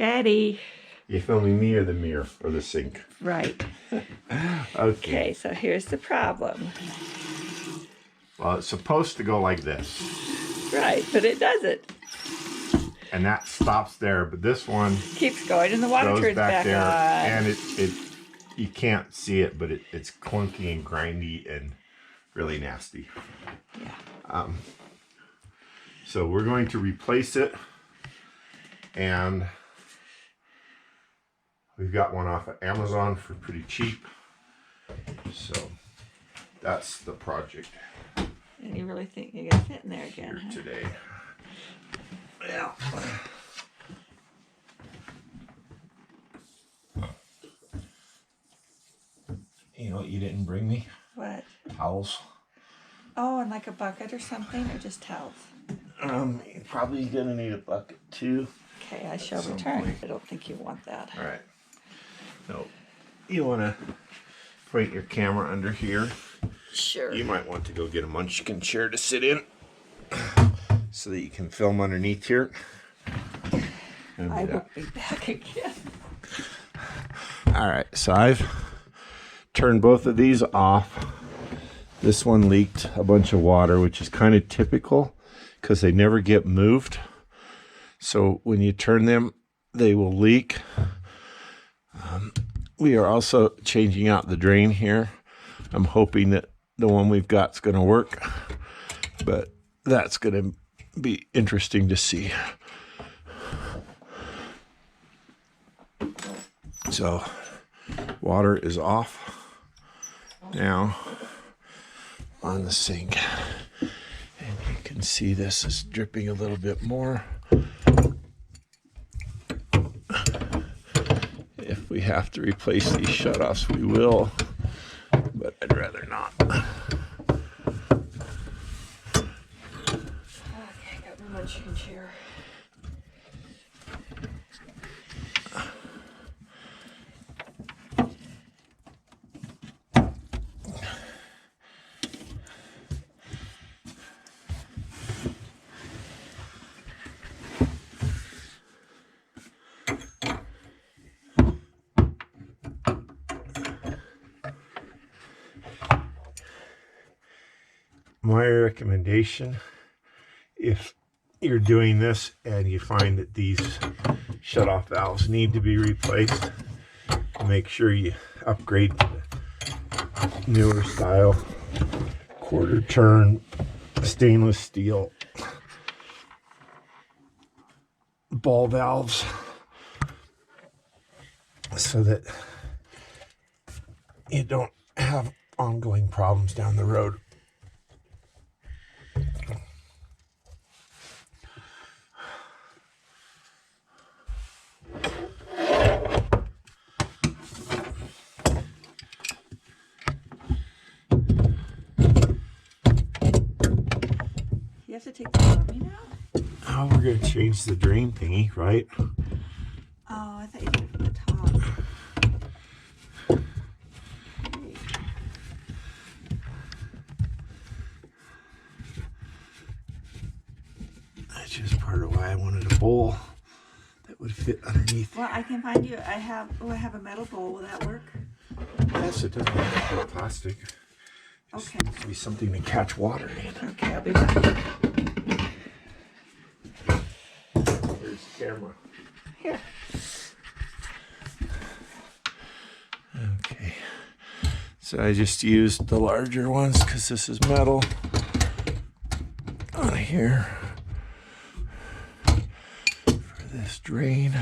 Ready. You filming me or the mirror or the sink? Right. Okay. So here's the problem. Well, it's supposed to go like this. Right, but it doesn't. And that stops there, but this one keeps going and the water goes turns back there, on. and it you can't see it, but it's clunky and grindy and really nasty. Yeah. So we're going to replace it, and we've got one off of Amazon for pretty cheap. So that's the project. And you really think you're gonna fit in there again? Here today. Yeah. You know what you didn't bring me? What? Towels. Oh, and like a bucket or something, or just towels? You're probably gonna need a bucket too. Okay, I shall return. Point. I don't think you want that. All right. No, you want to point your camera under here. Sure. You might want to go get a munchkin chair to sit in, so that you can film underneath here. I will be back again. All right, so I've turned both of these off. This one leaked a bunch of water, which is kind of typical because they never get moved. So when you turn them, they will leak. We are also changing out the drain here. I'm hoping that the one we've got is going to work, but that's going to be interesting to see. So water is off now on the sink, and you can see this is dripping a little bit more. If we have to replace these shutoffs, we will, but I'd rather not. Okay, got my munchkin chair. My recommendation, if you're doing this and you find that these shutoff valves need to be replaced, make sure you upgrade to the newer style quarter turn stainless steel ball valves, so that you don't have ongoing problems down the road. You have to take the dummy now? Oh, we're going to change the drain thingy, right? Oh, I thought you did it from the top. That's just part of why I wanted a bowl that would fit underneath. Well, I can find you. I have a metal bowl. Will that work? Yes, it doesn't have to be plastic. Just Okay. needs to be something to catch water in. Okay, I'll be back. Here's the camera. Here. Okay. So I just used the larger ones because this is metal on here for this drain.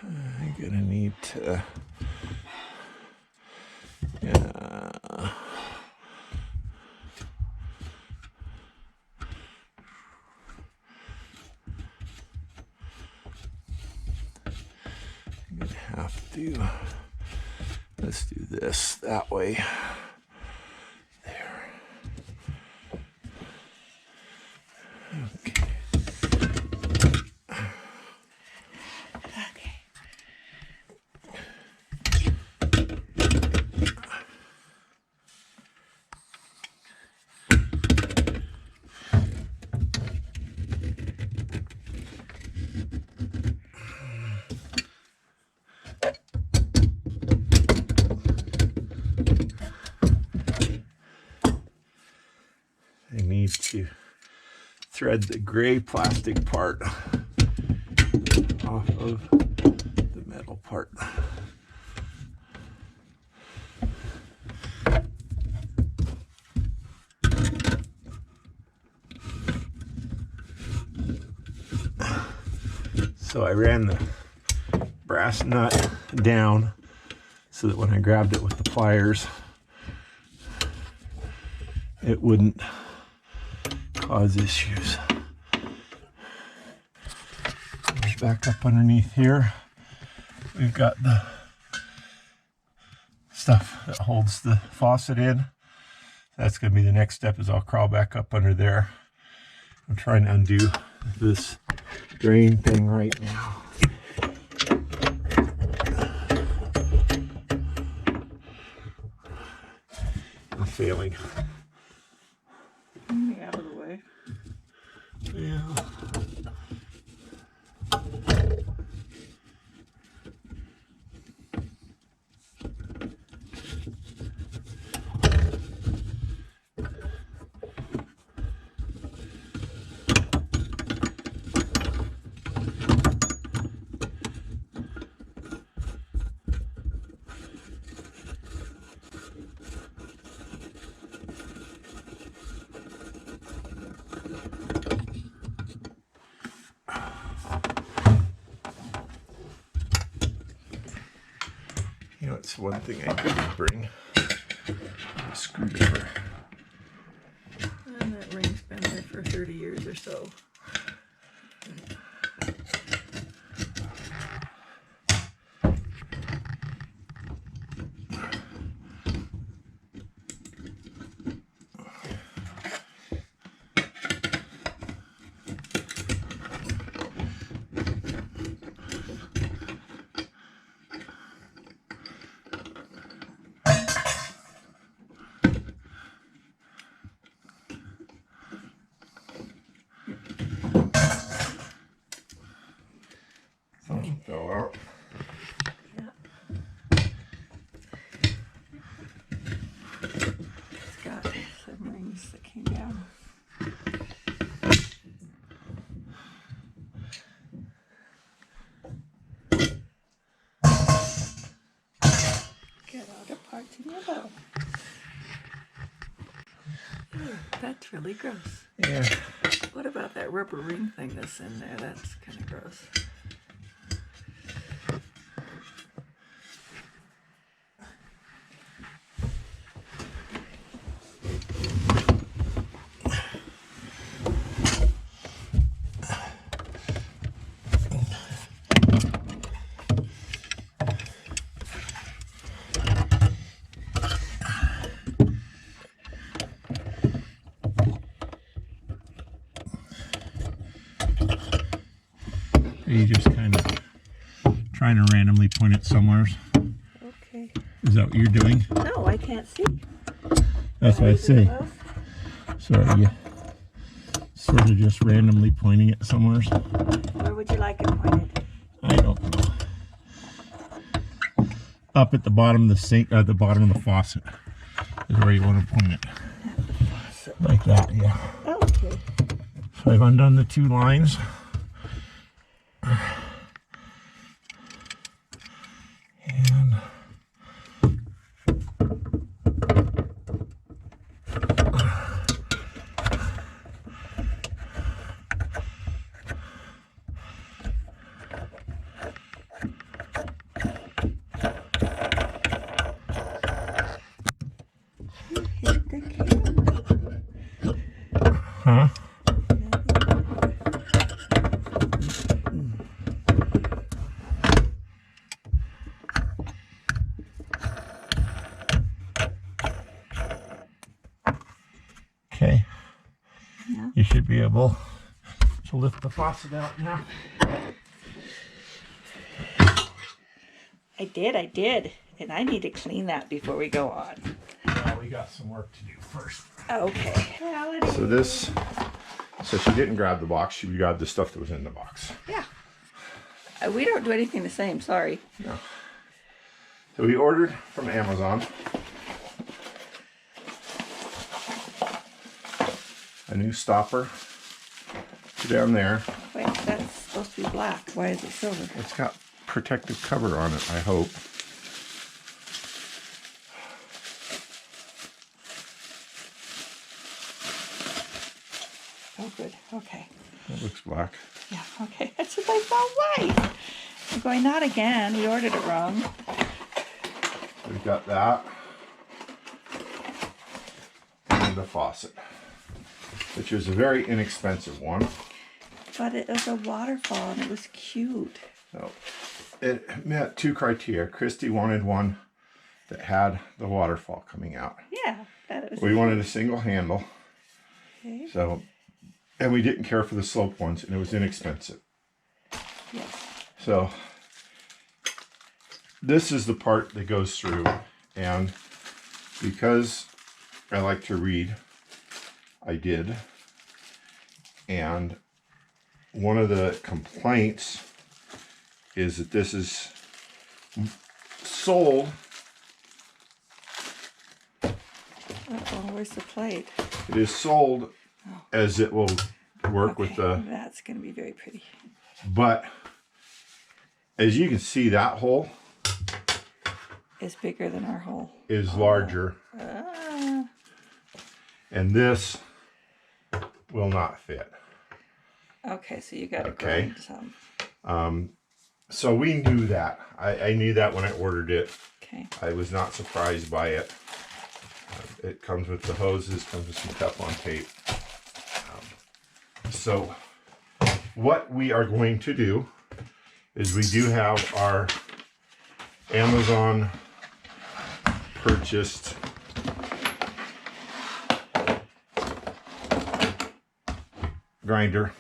I'm gonna need to let's do this that way. There. Okay. Okay. thread the gray plastic part off of the metal part. So I ran the brass nut down so that when I grabbed it with the pliers, it wouldn't cause issues. Back up underneath here, we've got the stuff that holds the faucet in. That's going to be the next step, is I'll crawl back up under there. I'm trying to undo this drain thing right now. I'm failing. Get me out of the way. Yeah. You know, it's one thing I didn't bring. A screwdriver. And that ring's been there for 30 years or so. Something fell out. Yeah. It's got some rings that came down. Get out of parts in your bowl. Ew, that's really gross. Yeah. What about that rubber ring thing that's in there? That's kind of gross. You just kind of trying to randomly point it somewhere. Okay. Is that what you're doing? No, I can't see. That's what I say. So are you sort of just randomly pointing it somewhere? Where would you like it pointed? I don't know. Up at the bottom of the sink, at the bottom of the faucet is where you want to point it. Like that, yeah. Okay. So I've undone the two lines. And Hit the camera. huh? Okay. Yeah. You should be able to lift the faucet out now. I did. And I need to clean that before we go on. Well, we got some work to do first. Okay. So she didn't grab the box, she grabbed the stuff that was in the box. Yeah. We don't do anything the same, sorry. No. So we ordered from Amazon a new stopper down there. Wait, that's supposed to be black. Why is it silver? It's got protective cover on it, I hope. Oh, good. Okay. It looks black. Yeah, okay. That's what I thought. Why? I'm going, not again. We ordered it wrong. We've got that. And the faucet, which is a very inexpensive one. But it was a waterfall and it was cute. So it met two criteria. Christy wanted one that had the waterfall coming out. Yeah, that it was. We wanted a single handle. Okay. So, and we didn't care for the slope ones, and it was inexpensive. Yes. So this is the part that goes through, and because I like to read, I did. And one of the complaints is that this is sold. Uh-oh, where's the plate? It is sold as it will work with the. That's going to be very pretty. But as you can see, that hole It's bigger than our hole. is larger, and this will not fit. Okay, so you got to Okay. grind some. So we knew that. I knew that when I ordered it. Okay. I was not surprised by it. It comes with the hoses, comes with some Teflon tape. So what we are going to do is we do have our Amazon purchased grinder,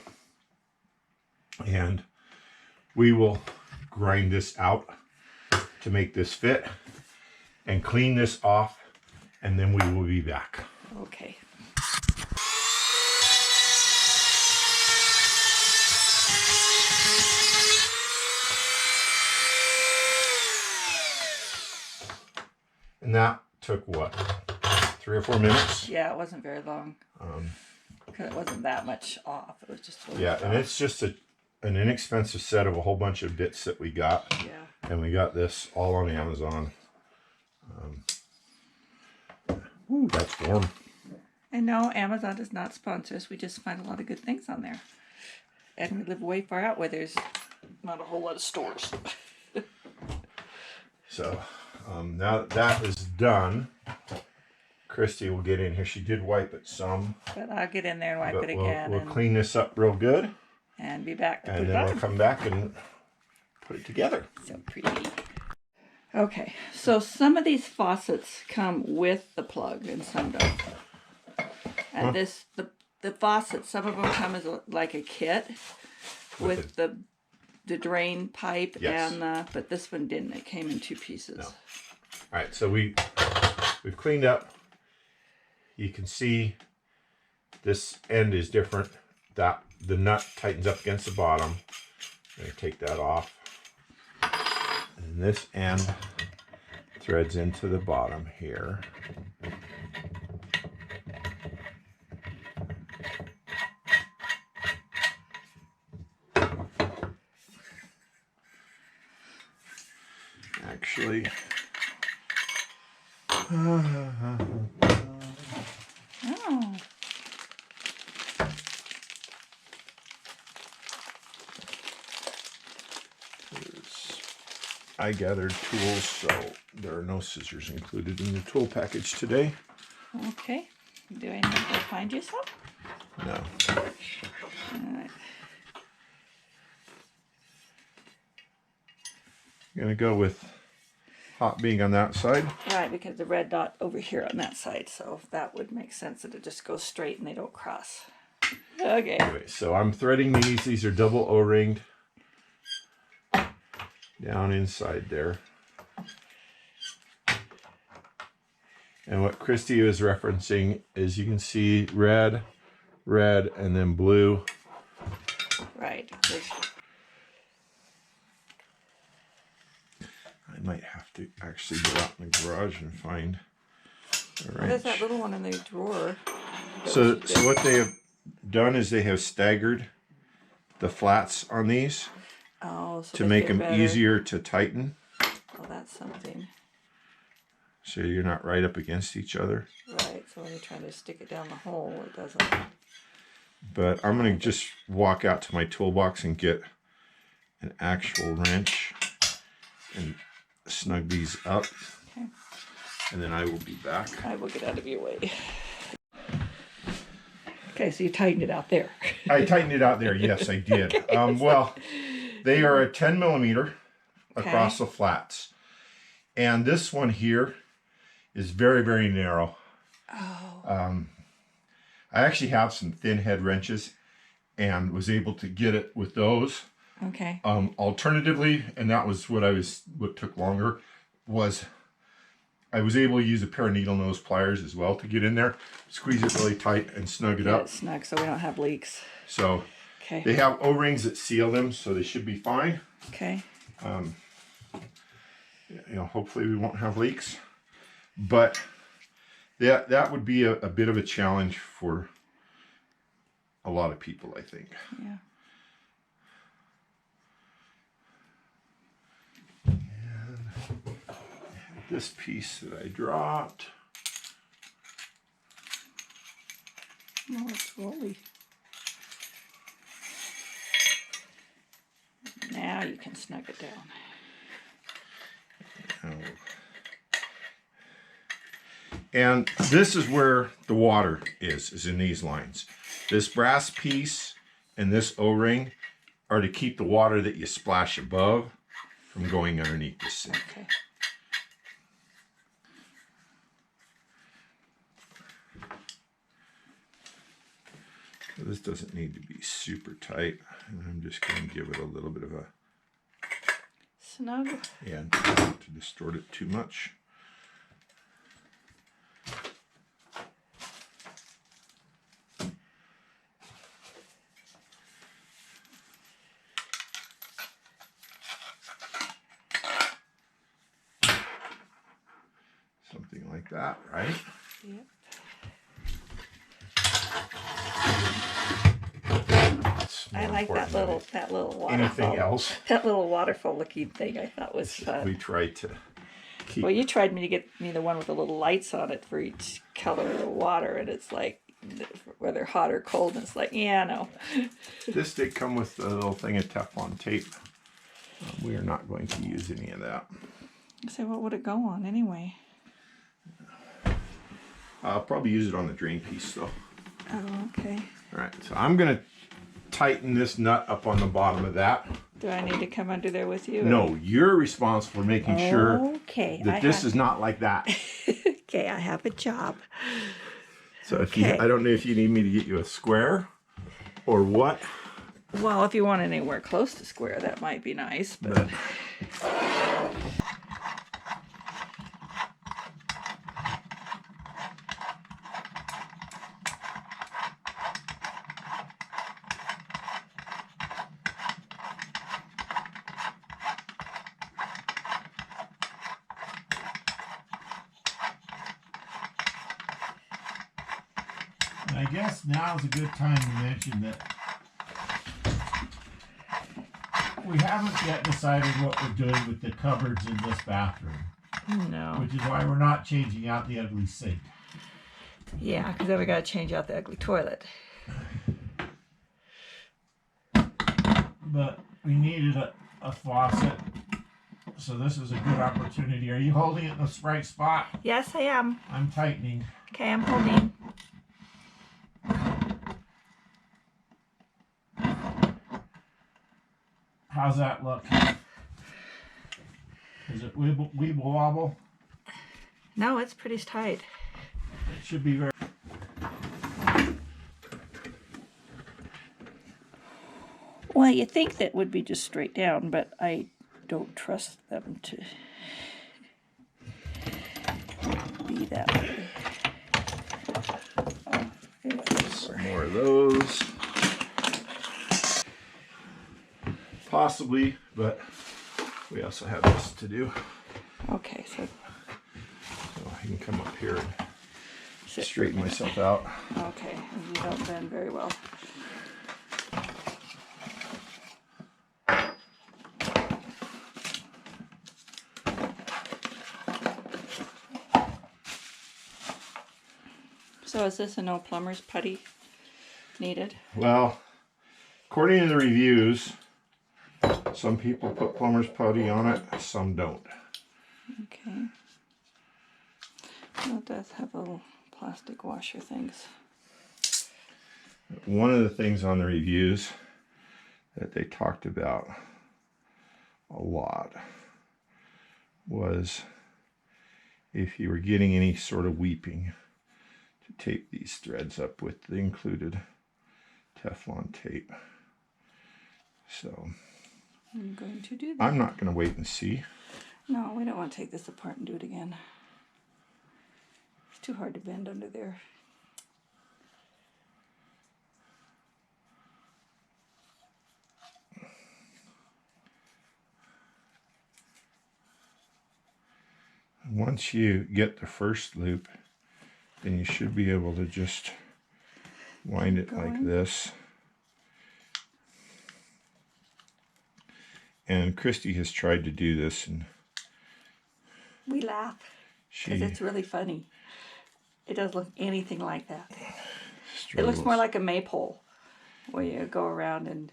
and we will grind this out to make this fit and clean this off, and then we will be back. Okay. And that took what, 3 or 4 minutes? Yeah, it wasn't very long. Because it wasn't that much off. It was just a little Yeah, bit and off. it's just an inexpensive set of a whole bunch of bits that we got. Yeah. And we got this all on Amazon. Ooh, that's warm. And no, Amazon does not sponsor us. We just find a lot of good things on there. And we live way far out where there's not a whole lot of stores. So now that that is done, Christy will get in here. She did wipe it some. But I'll get in there and wipe But it we'll, again we'll clean this up real good, and be back to put and it then we'll on. come back and put it together. So pretty. Okay, so some of these faucets come with the plug and some don't. And the faucets, some of them come as like a kit with the drain pipe. Yes. And but this one didn't. It came in 2 pieces. No. All right, so we've cleaned up. You can see this end is different. That the nut tightens up against the bottom. I'm going to take that off. And this end threads into the bottom here. Actually, Oh. I gathered tools, so there are no scissors included in the tool package today. Okay. Do I need to find you some? No. Alright. I'm going to go with hot being on that side. Right, because the red dot over here on that side, so that would make sense that it just goes straight and they don't cross. Okay. Anyway, so I'm threading these. These are double O-ringed down inside there. And what Christy is referencing is you can see red, red, and then blue. Right. I might have to actually go out in the garage and find a wrench. There's that little one in the drawer. So what they have done is they have staggered the flats on these Oh, so to they make fit them better. easier to tighten. Well, that's something. So you're not right up against each other. Right, so when you're trying to stick it down the hole, it doesn't. But I'm going to just walk out to my toolbox and get an actual wrench and snug these up. Okay. And then I will be back. I will get out of your way. Okay, so you tightened it out there. I tightened it out there. Yes, I did. Well, they are a 10 millimeter across the flats. And this one here is very, very narrow. Oh. I actually have some thin head wrenches and was able to get it with those. Okay. Alternatively, and that was what took longer, was I was able to use a pair of needle nose pliers as well to get in there, squeeze it really tight and snug it up. It's snug so we don't have leaks. So Okay. they have O-rings that seal them, so they should be fine. Okay. You know, hopefully we won't have leaks. But that would be a bit of a challenge for a lot of people, I think. Yeah. And this piece that I dropped. No, it's rolly. Now you can snug it down. And this is where the water is in these lines. This brass piece and this O-ring are to keep the water that you splash above from going underneath the sink. Okay. So this doesn't need to be super tight. And I'm just going to give it a little bit of a Snug. yeah, not to distort it too much. Something like that, right? Yep. I like that little waterfall. Anything else? That little waterfall looking thing I thought was fun. We tried to keep. Well, you tried me to get me the one with the little lights on it for each color of the water, and it's like whether hot or cold, and it's like, yeah, no. This did come with a little thing of Teflon tape. We are not going to use any of that. So what would it go on anyway? I'll probably use it on the drain piece though. Oh, okay. All right, so I'm gonna tighten this nut up on the bottom of that. Do I need to come under there with you? No, you're responsible for making sure Okay, that this is not like that. Okay, I have a job. So if you, I don't know if you need me to get you a square or what. Well, if you want anywhere close to square, that might be nice, but... I guess now is a good time to mention that we haven't yet decided what we're doing with the cupboards in this bathroom. No. Which is why we're not changing out the ugly sink. Yeah, because then we got to change out the ugly toilet. But we needed a faucet, so this is a good opportunity. Are you holding it in the right spot? Yes, I am. I'm tightening. Okay, I'm holding. How's that look? Is it weeble wobble? No, it's pretty tight. It should be very... Well, you think that would be just straight down, but I don't trust them to be that way. Some more of those. Possibly, but we also have this to do. Okay, so I can come up here and sit. straighten myself out. Okay, you don't bend very well. So is this a no plumber's putty needed? Well, according to the reviews, some people put plumber's putty on it, some don't. Okay. Well, it does have little plastic washer things. One of the things on the reviews that they talked about a lot was if you were getting any sort of weeping, to tape these threads up with the included Teflon tape. So I'm going to do that. I'm not going to wait and see. No, we don't want to take this apart and do it again. It's too hard to bend under there. Once you get the first loop, then you should be able to just wind it like this. And Christy has tried to do this, and We laugh because it's really funny. It doesn't look anything like that. It looks more like a maypole, where you go around and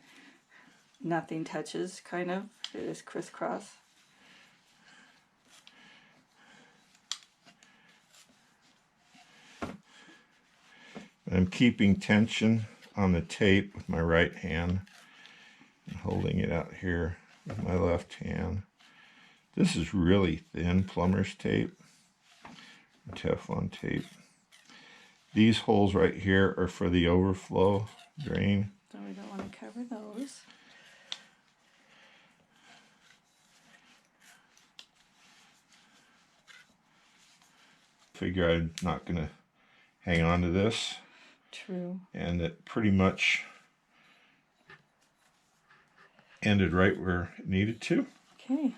nothing touches, kind of. It is crisscross. I'm keeping tension on the tape with my right hand and holding it out here with my left hand. This is really thin plumber's tape, Teflon tape. These holes right here are for the overflow drain. So we don't want to cover those. Figure I'm not going to hang on to this. True. And it pretty much ended right where it needed to. Okay.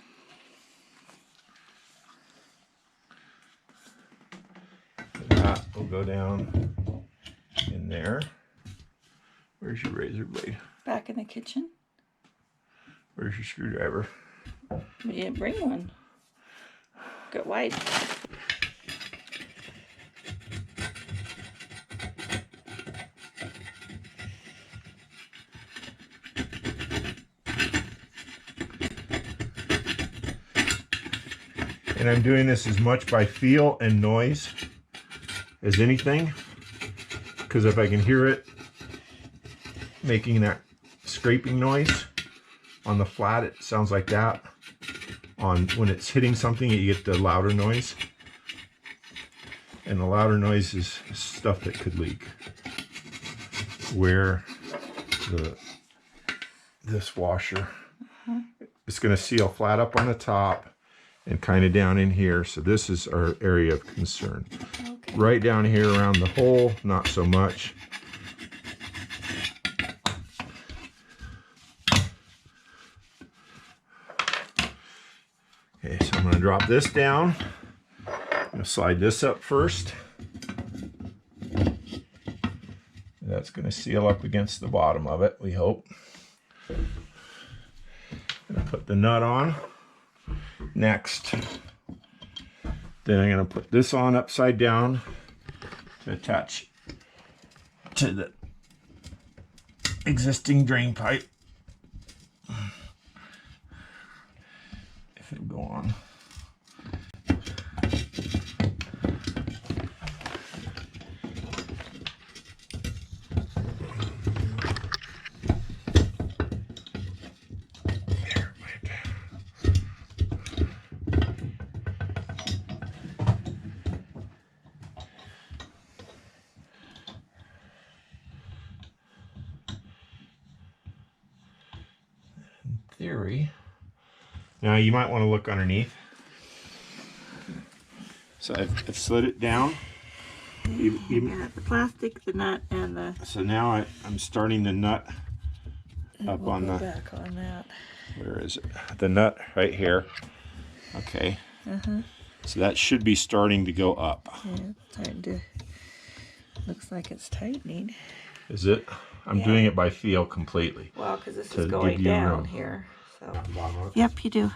That will go down in there. Where's your razor blade? Back in the kitchen. Where's your screwdriver? We didn't bring one. Got wide. And I'm doing this as much by feel and noise as anything, because if I can hear it making that scraping noise on the flat, it sounds like that. When it's hitting something, you get the louder noise, and the louder noise is stuff that could leak. Where this washer, it's going to seal flat up on the top and kind of down in here. So this is our area of concern. Okay. Right down here around the hole, not so much. Okay, so I'm going to drop this down. I'm going to slide this up first. That's going to seal up against the bottom of it, we hope. I'm going to put the nut on next. Then I'm going to put this on upside down to attach to the existing drain pipe. If it'll go on. Theory. Now you might want to look underneath. So I've slid it down. Yeah, the plastic, the nut, and the. So now I'm starting the nut up we'll on go the. back on that. Where is it? The nut right here. Okay. So that should be starting to go up. Yeah, it's starting to. Looks like it's tightening. Is it? I'm doing it by feel completely. Well, because this to is give going you down room. here. So. Bottom up. Yep, you do.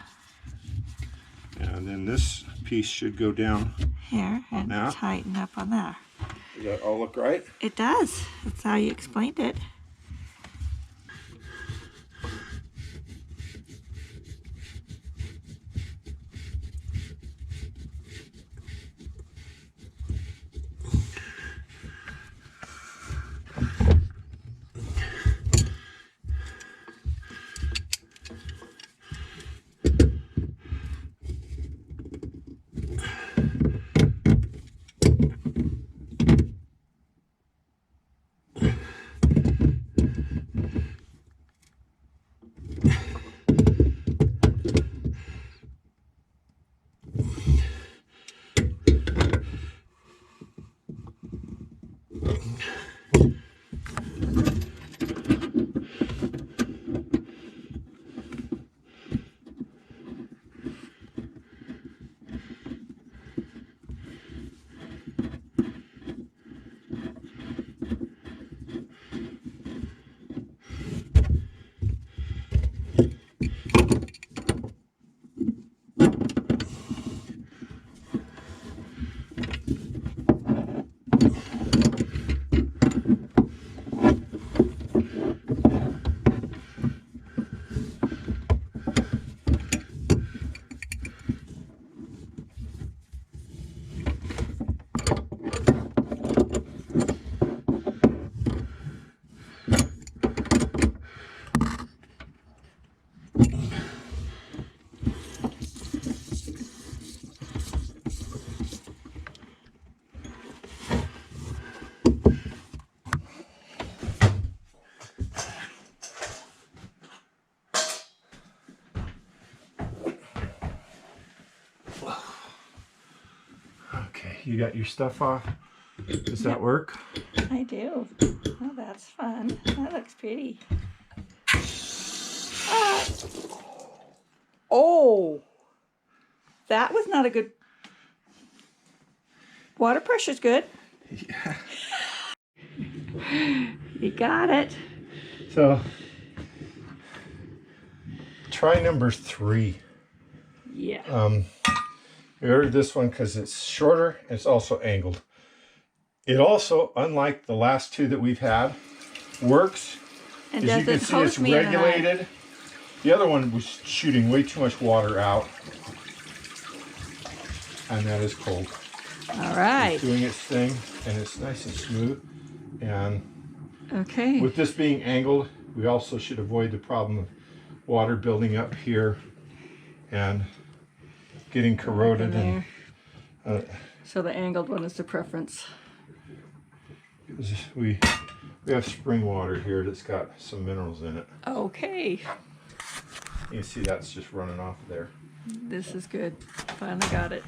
And then this piece should go down Here and that. tighten up on there. Does that all look right? It does. That's how you explained it. Okay, you got your stuff off. Does that work? I do. Oh, that's fun. That looks pretty. Oh, that was not a good. Water pressure's good. Yeah. You got it. So, try number 3. Yeah. We ordered this one because it's shorter and it's also angled. It also, unlike the last 2 that we've had, works. And As you can doesn't see, it's hose me in and out. regulated. The other one was shooting way too much water out. And that is cold. All right. It's doing its thing and it's nice and smooth. And Okay. with this being angled, we also should avoid the problem of water building up here and getting corroded. In And there. So the angled one is the preference. we have spring water here that's got some minerals in it. Okay. You can see that's just running off there. This is good. Finally got it.